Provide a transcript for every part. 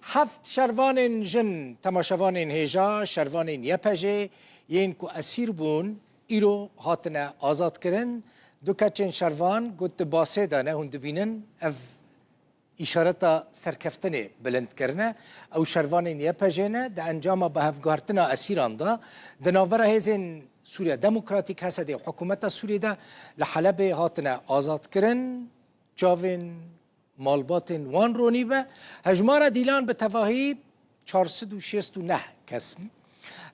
هفت شروان جن تماشوان هیجا شروان یپجه ین کو اسیر بون ایرو هاتنه آزاد کرن دو کچن شروان گوت باسه دانه هند بینن اف اشارتا سرکفتنه بلند کرنه او شروان یپجه ده انجام به هفگارتنا اسیران دا دنابره هزین سوریا دموکراتیک هست ده حکومت سوریه ده لحلب هاتنه آزاد کرن چاوین مالباتن وان رونی به هجمار دیلان به تواهی 469 کسم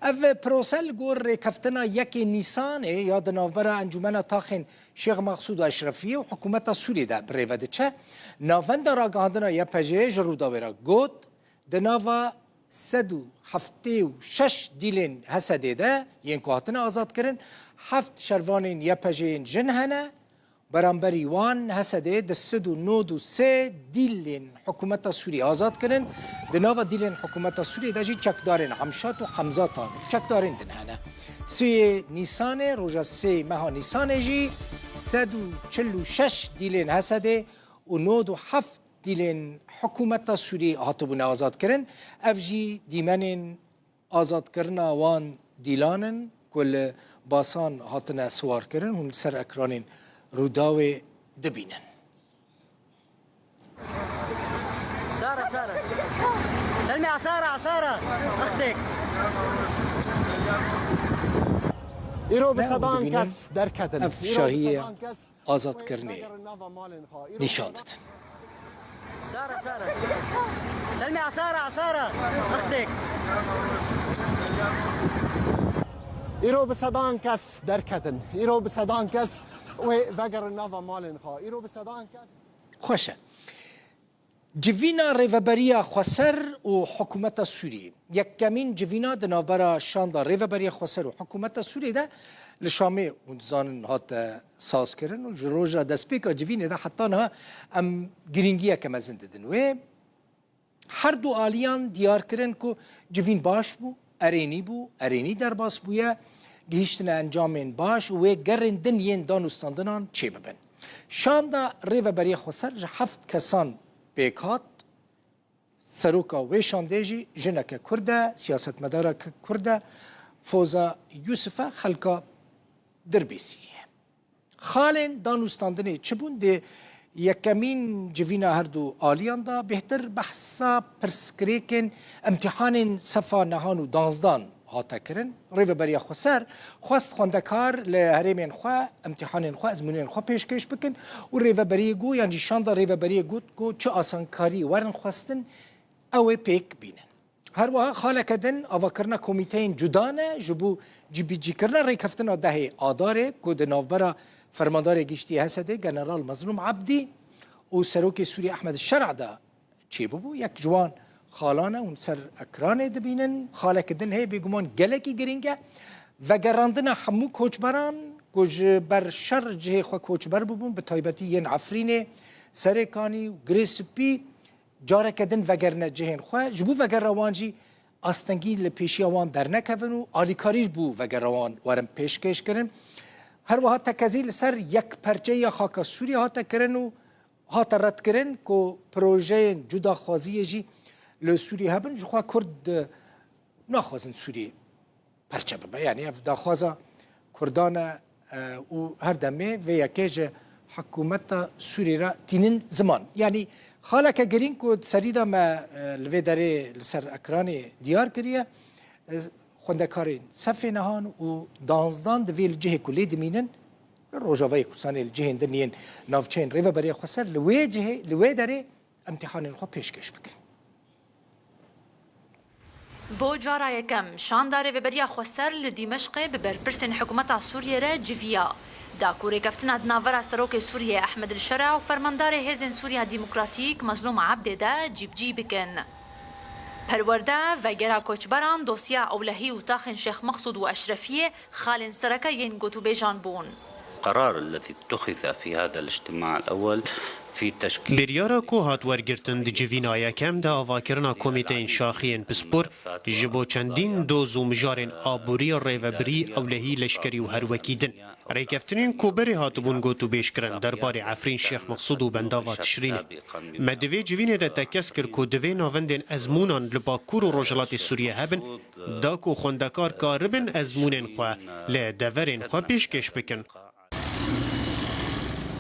اف پروسل گور ریکفتنا یک نیسان یا دنابره انجمن تاخن شیخ مقصود اشرفی و حکومت سوریه ده بریوده چه ناوند را گاندنا یا پجه جرودا برا گود دناوا 176 دیلین حسده ده ین که هاتنا آزاد کرن 7 شروانین یا پجه جنهنه برانبری وان حسده ده 193 دیلین حکومت سوریه آزاد کرن دناوا دیلین حکومت سوریه ده جی چکدارین حمشات و حمزاتان چکدارین دنهنه 3 نیسان روژا 3 ماه نیسان جی 146 دیلین حسده و 97 دیلین حکومت سوریه هاتبون آزاد کرن افجی دیمنین آزاد کرنا وان دیلانن کل باسان هاتنا سوار کرن هون سر اکرانین روداوی دبینن سارة سلمي عسارة أختك ایرو به صدان کس در کتن اف شاهی آزاد کرنه نشان دادن سارة سلمي عسارة أختك ایرو به صدان کس در کتن ایرو به صدان کس و وگر ناوا مالن خواه ایرو به صدان کس خوشه جوینا ریوبریا خسر و حکومت سوریه یک کمین جوینا دنابرا شاندا ریوبریا خسر و حکومت سوریه ده لشامه ونزان هات ساز کرن و جروجا دسپیکا جوینه ده حتی نه ام گرینگیه کم زنددن و هر دو آلیان دیار کرن که جوین باش بو ارینی در باس بویا گهشتن انجامین باش و گرندن ین دانستاندنان چه ببن شاندا ریوبریا خسر هفت کسان بیکات سروکا و شاندیجی جنک کرده سیاست مدار کرده فوزا یوسفه خلکا دربیسیه خالن دانستاندنی چبون ده یکمین جوینا هر دو آلیان دا بهتر بحثا پرسکریکن امتحان صفا نهان و دانزدان هاتا کرن ریو بریا خسر خواست خوندکار لهرمین خواه امتحان خواه ازمونین خواه پیشکش بکن و ریو بریا گو یعنی شاندا ریو بریا گو چه آسانکاری ورن خواستن اوه پیک بینن هر وها خاله کدن آوا کرنا کمیتین جدانه جبو جی کرنا ریکفتنا ده آداره که ده نوبرا فرماندار گشتی هسته جنرال مظلوم عبدی و سروک سوری احمد الشرع ده چی ببو یک جوان خالانه اون سر اکرانه دبینن خاله کدن هی بگمان گلکی گرینگه و گراندن همو کوچبران کج بر شر جه خو کوچبر ببون به تایبتی ین عفرین سرکانی و گریسپی جاره کدن وگرنه جهن خواه جبو وگر روانجی آستنگی لپیشی آوان در نکون و آلیکاریش بو وگر روان ورم پیشکش کرن هر وها تکزیل سر یک پرچه یا خاک سوری هاتا کرن و هاتا رد کرن که پروژه جدا خوازی جی لسوری هبن جخوا کرد ناخوازن سوری پرچه ببا یعنی دا خوازا کردان و هر دمه و یکیج حکومت سوری را تینن زمان یعنی خاله که گرین که سریدا ما لوی داره لسر اکران دیار کریه خوندکارین صف نهان و دانزدان دوی لجه کلی دمینن روژاوی کسانی لجه دنین نافچین ریو برای خسر لوی داره امتحان خود پیشکش بکن بو جارا یکم شاندار ریوبریا خسر لدیمشق ببرپرسن حکومت سوریه را جویا دا کوری کفتنا دناور سروک سوریه احمد الشرع و فرماندار هزن سوریا ديمقراطيك مظلوم عبد دا جيب بكن پرورده و گرا کوچبران دوسیا اولهی و تاخن شيخ مقصود و اشرفیه خالن سرکه ين گوتو بيجان بون القرار الذي اتخذ في هذا الاجتماع الأول في تشكيل بریارا کو هات ورگرتن دی جوینا یکم دا آواکرنا کمیتین شاخین پسپور جبو چندین دوز و مجارن آبوری ریوبری اولهی لشکری و هر وکیدن ریکفتنین کوبری هاتبون گوتو بیشکرن درباره عفرین شیخ مقصود و بنداوا تشرین مدوی جوینه دا تکس کر کو دوی ناوندن ازمونان لباکور و رجلات سوریه هبن دا کو خوندکار کاربن ازمونن خواه لدورن خواه پیشکش بکن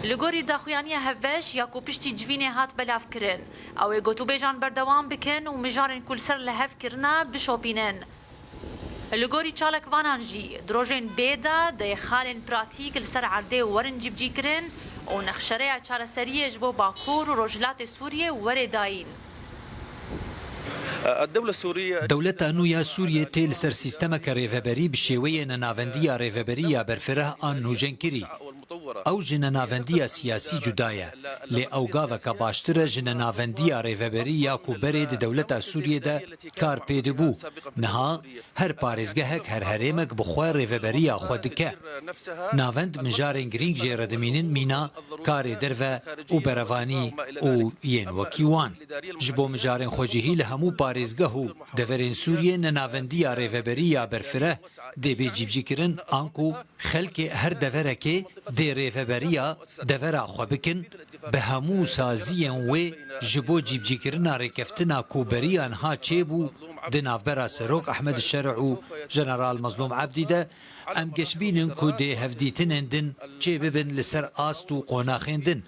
لگوری داخویانی هفش یا کو پشتی جوینه هات بلاف کرن او گوتو بیجان بردوام بکن و مجارن کل سر لحف کرنا بشوپینن لگوری چالک وانان جی دروژن بیدا ده خالن پراتیک لسر عرده ورن جبجی کرن و نخشره چارسریه جبو باکور و رجلات سوریه ور داین الدولة السورية دولة أنويا سوريا تيل سر سيستمك ريفبري بشيوية نافندية ريفبرية برفره آن نوجنكري او جن نافندية سياسي جداية لأوغاوك باشتر جن نافندية ريفبري ياكو بريد دولة سوريا دا كار بيدبو نها هر باريزگهك هر هريمك بخوار ريفبرية خودكه نافند مجارين گرينگ جيردمينن مينا كار درفه او برفاني او ين وكيوان جبو مجارين خوجهي لهمو باريزگهو دورين سوريا نافندية ريفبرية برفره دي بيجيبجي كرن آنكو خلق هر دوركي دي ريفبريا دورا خو بكن بهمو سازيان و جبو جيبجي كرنا ريكفتنا كوبريان ها چيبو دنافبرا سروك احمد الشرع جنرال مظلوم عبدي ده ام گشبينن كو دي هفديتنن دن چي ببن لسر آستو قوناخين دن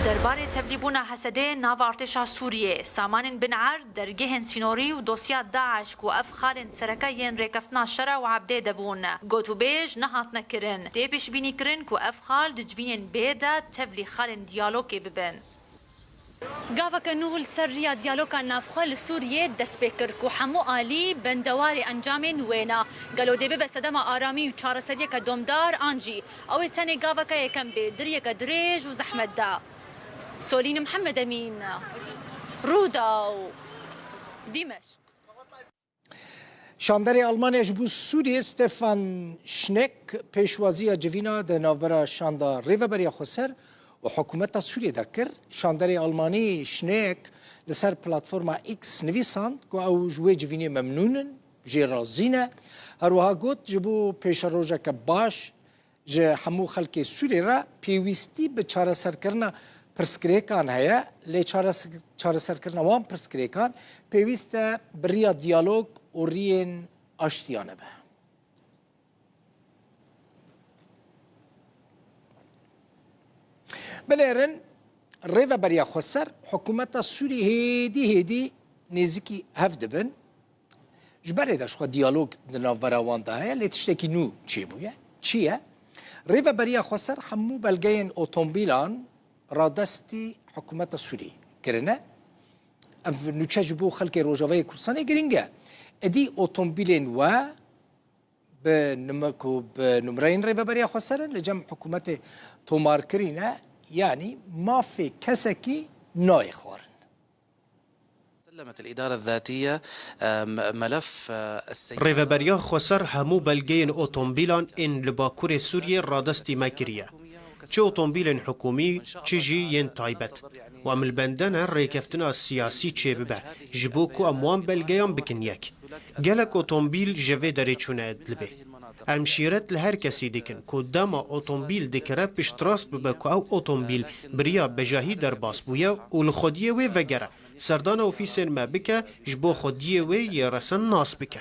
درباره تبلیبونا حسده ناو ارتشا سوریه سامان بن عرد درگهن سینوری و دوسیات داعش کو اف خالن سرکه ین ریکفتنا شرع و عبده دبون گوتو بیج نهات نکرن دی پیش بینی کرن کو اف خال دجوین بیدا تبلی خالن دیالوگی ببن گاوک نوهل سر ریا دیالوگا نافخال سوریه دست بکر کو حمو آلی بندوار انجام وینا گلو دی به صدم آرامی و چارسدی که دومدار آنجی او تنی گاوک یکم به دریه که دریج و زحمت دا سولين محمد أمين رودا دمشق شاندر آلمانیا جبو سوریه ستفان شنک پیشوازی جوینا ده نوبرا شاندا ریوبریا خسر و حکومت سوریه دکر شاندر آلمانی شنک لسر پلاتفورما ایکس نویساند که او جوی جوینی ممنونن جی رازینه هروها گوت جبو پیش روژه که باش جه همو خلق سوریه را پیوستی به چاره سرکرنا پرسکریکان هیا لی چاره سرکرنا وان پرسکریکان پیوسته بریا دیالوگ و رین آشتیانه به بلیرن ریو بریا خسر حکومت سوری هیدی نزیکی هفته بن جبره داشت خود دیالوگ دناو براوان ده هیا لی تشتکی نو چی بویه؟ چیه؟ ریو بریا خسر همو بلگین اوتومبیلان را دستی حکومت سوری کرنه اف نوچه جبو خلق روجاوی کورسانی گرینگه ادی اوتومبیلین و به نمرین ری ببریا خسرن لجم حکومت تومار کرینه یعنی ما في كسكي ناي خورن سلمت الإدارة الذاتية ملف ریوبریا خسر همو بلگین اوتومبیلان ان لباکور سوریه رادستی مکریه چه اوتومبیل حکومی چه جی ین تایبت و عمل بندن ریکفتنا سیاسی چه ببه جبو کو اموان بلگیان بکن یک گلک اوتومبیل جوه داره چونه ادلبه امشیرت لهر کسی دیکن که دما اوتومبیل دکره پشتراست ببه که او اوتومبیل بریا بجاهی در باس بویه و لخودیه وی وگره سردان اوفیسر ما بکه جبو خودیه وی یه رسن ناس بکه